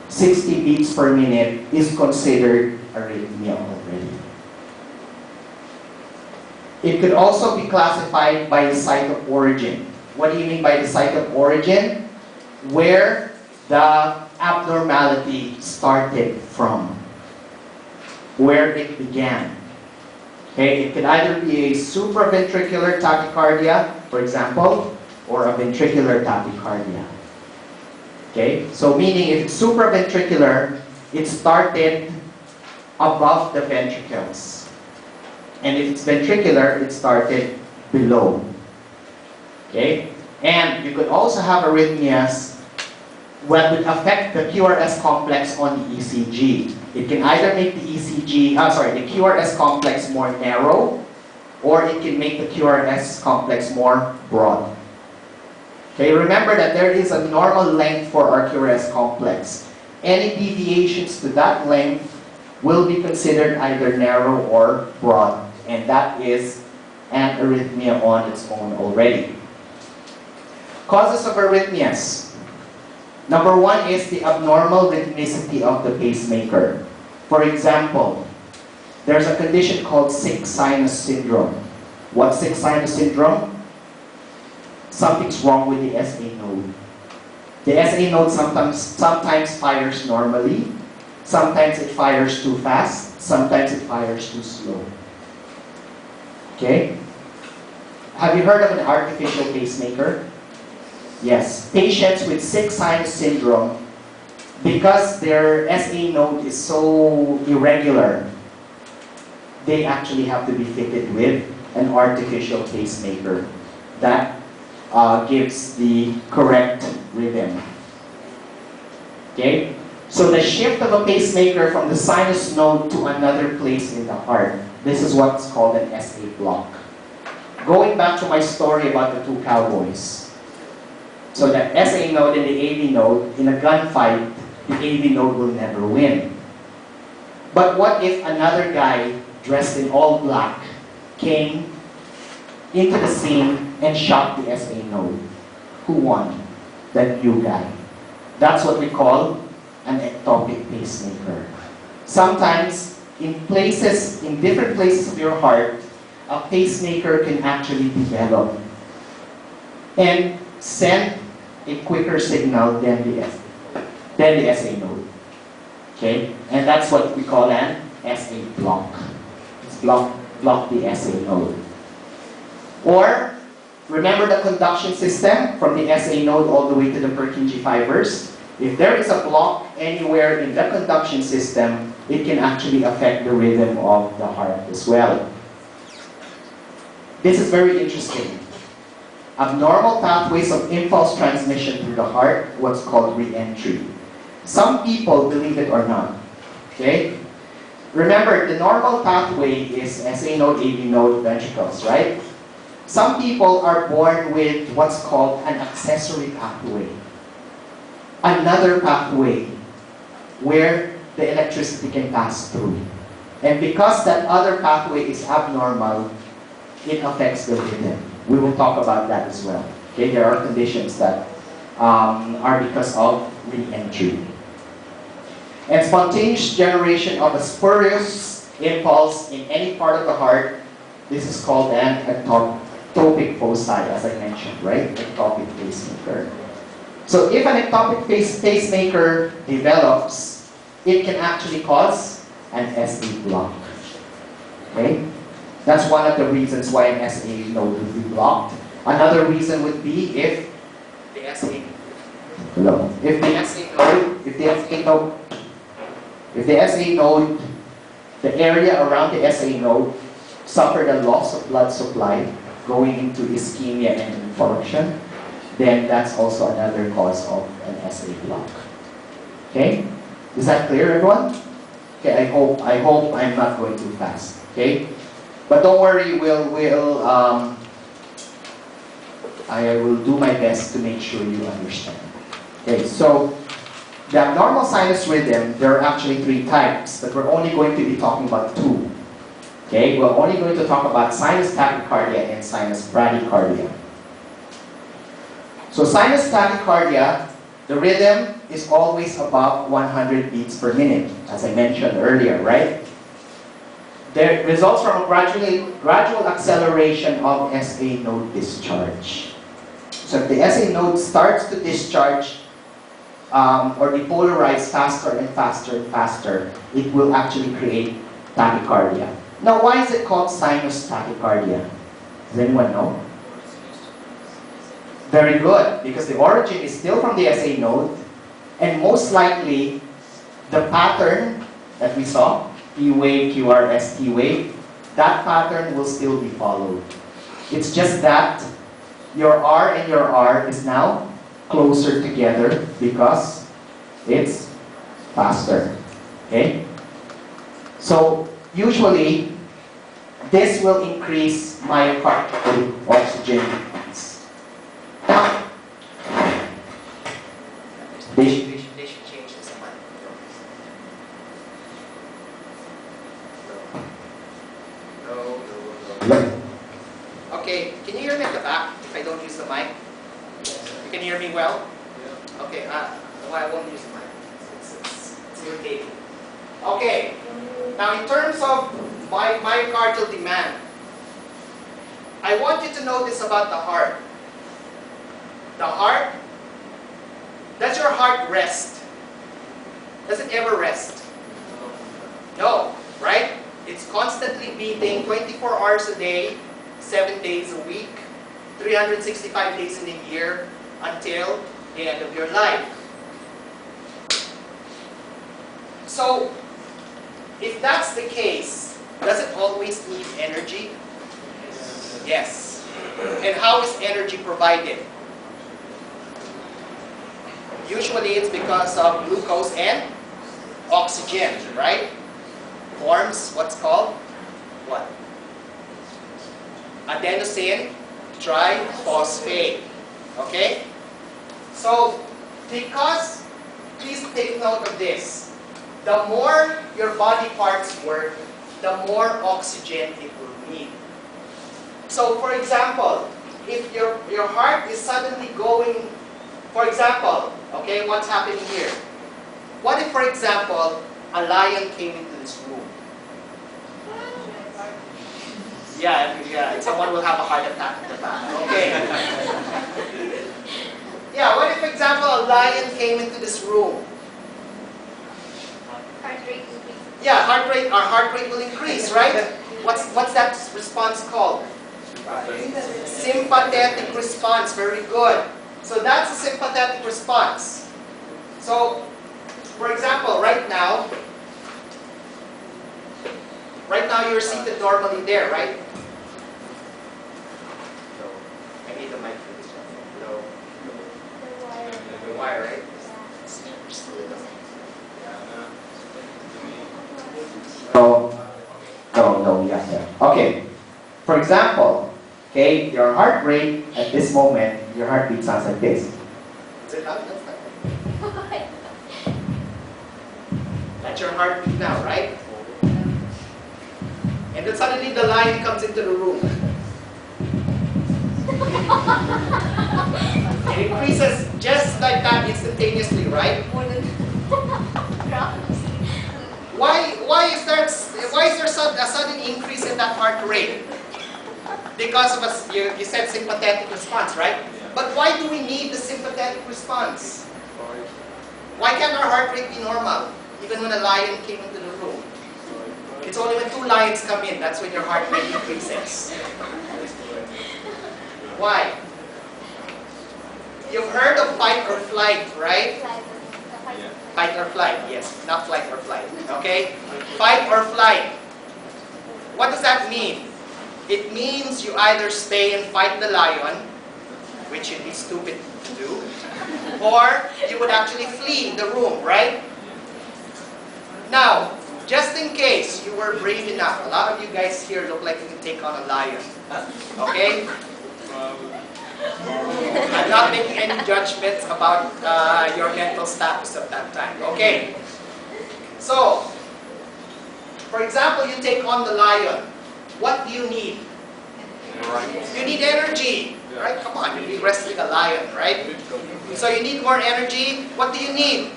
60 beats per minute is considered arrhythmia already. It could also be classified by the site of origin. What do you mean by the site of origin? Where the abnormality started from. Where it began. Okay, it could either be a supraventricular tachycardia, for example, or a ventricular tachycardia. Okay, so meaning if it's supraventricular, it started above the ventricles. And if it's ventricular, it started below. Okay, and you could also have arrhythmias what would affect the QRS complex on the ECG. It can either make the the QRS complex more narrow, or it can make the QRS complex more broad. Okay, remember that there is a normal length for our QRS complex. Any deviations to that length will be considered either narrow or broad, and that is an arrhythmia on its own already. Causes of arrhythmias. Number one is the abnormal rhythmicity of the pacemaker. For example, there's a condition called sick sinus syndrome. What's sick sinus syndrome? Something's wrong with the SA node. The SA node sometimes fires normally, sometimes it fires too fast, sometimes it fires too slow. Okay? Have you heard of an artificial pacemaker? Yes, patients with sick sinus syndrome, because their SA node is so irregular, they actually have to be fitted with an artificial pacemaker that gives the correct rhythm. Okay? So the shift of a pacemaker from the sinus node to another place in the heart, this is what's called an SA block. Going back to my story about the two cowboys. So the SA node and the AV node, in a gunfight, the AV node will never win. But what if another guy dressed in all black came into the scene and shot the SA node? Who won? That new guy. That's what we call an ectopic pacemaker. Sometimes, in different places of your heart, a pacemaker can actually develop and send a quicker signal than the SA node. Okay? And that's what we call an SA block. It's block the SA node. Or, remember the conduction system from the SA node all the way to the Purkinje fibers? If there is a block anywhere in the conduction system, it can actually affect the rhythm of the heart as well. This is very interesting. Abnormal pathways of impulse transmission through the heart, what's called re-entry. Some people believe it or not. Okay? Remember, the normal pathway is SA node, AV node, ventricles, right? Some people are born with what's called an accessory pathway. Another pathway where the electricity can pass through. And because that other pathway is abnormal, it affects the rhythm. We will talk about that as well. Okay, there are conditions that are because of re-entry. And spontaneous generation of a spurious impulse in any part of the heart, this is called an ectopic foci, as I mentioned, right? Ectopic pacemaker. So if an ectopic pacemaker develops, it can actually cause an SA block. Okay? That's one of the reasons why an SA node would be blocked. Another reason would be if the SA node, the area around the SA node suffered a loss of blood supply going into ischemia and infarction, then that's also another cause of an SA block. Okay? Is that clear, everyone? Okay, I hope I'm not going too fast. Okay? But don't worry, I will do my best to make sure you understand. Okay, so the abnormal sinus rhythm, there are actually 3 types, but we're only going to be talking about 2. Okay, we're only going to talk about sinus tachycardia and sinus bradycardia. So sinus tachycardia, the rhythm is always above 100 beats per minute, as I mentioned earlier, right? There results from a gradual acceleration of SA node discharge. So if the SA node starts to discharge or depolarize faster and faster and faster, it will actually create tachycardia. Now, why is it called sinus tachycardia? Does anyone know? Very good, because the origin is still from the SA node, and most likely the pattern that we saw, P wave, QR, ST wave, that pattern will still be followed. It's just that your R and your R is now closer together because it's faster. Okay? So usually this will increase myocardial oxygen needs. Now, they should change this one. No. Okay, can you hear me at the back if I don't use the mic? You can hear me well? Okay, well, I won't use the mic. It's irritating. Okay, now in terms of myocardial demand, I want you to notice about the heart. The heart, does your heart rest? Does it ever rest? No, right? It's constantly beating 24 hours a day, 7 days a week, 365 days in a year until the end of your life. So, if that's the case, does it always need energy? Yes. And how is energy provided? Usually it's because of glucose and oxygen, right? Forms what's called? What? Adenosine triphosphate. Okay? So, because, please take note of this. The more your body parts work, the more oxygen it will need. So, for example, if your heart is suddenly going, for example, okay, what's happening here? What if, for example, a lion came into this room? Yeah, someone will have a heart attack at the back. Okay. Yeah, what if, for example, a lion came into this room? Heart rate increase. Yeah, our heart rate will increase, right? What's that response called? Sympathetic response. Very good. So that's a sympathetic response. So, for example, right now you're seated normally there, right? I need the mic for this one. No. The wire, right? No, yeah. Okay. For example, okay, your heart rate at this moment, your heartbeat sounds like this. Is it loud? That's your heartbeat now, right? And then suddenly the lion comes into the room. It increases just like that instantaneously, right? More than Why is there a sudden increase in that heart rate? Because of you said sympathetic response, right? But why do we need the sympathetic response? Why can't our heart rate be normal, even when a lion came into the room? It's only when 2 lions come in, that's when your heart rate increases. Why? You've heard of fight or flight, right? Fight or flight, yes. Not flight or flight, okay? Fight or flight. What does that mean? It means you either stay and fight the lion, which would be stupid to do, or you would actually flee the room, right? Now, just in case you were brave enough, a lot of you guys here look like you can take on a lion, okay? I'm not making any judgments about your mental status at that time. Okay. So, for example, you take on the lion. What do you need? You need energy. Right? Come on, you'll be wrestling a lion, right? So you need more energy. What do you need?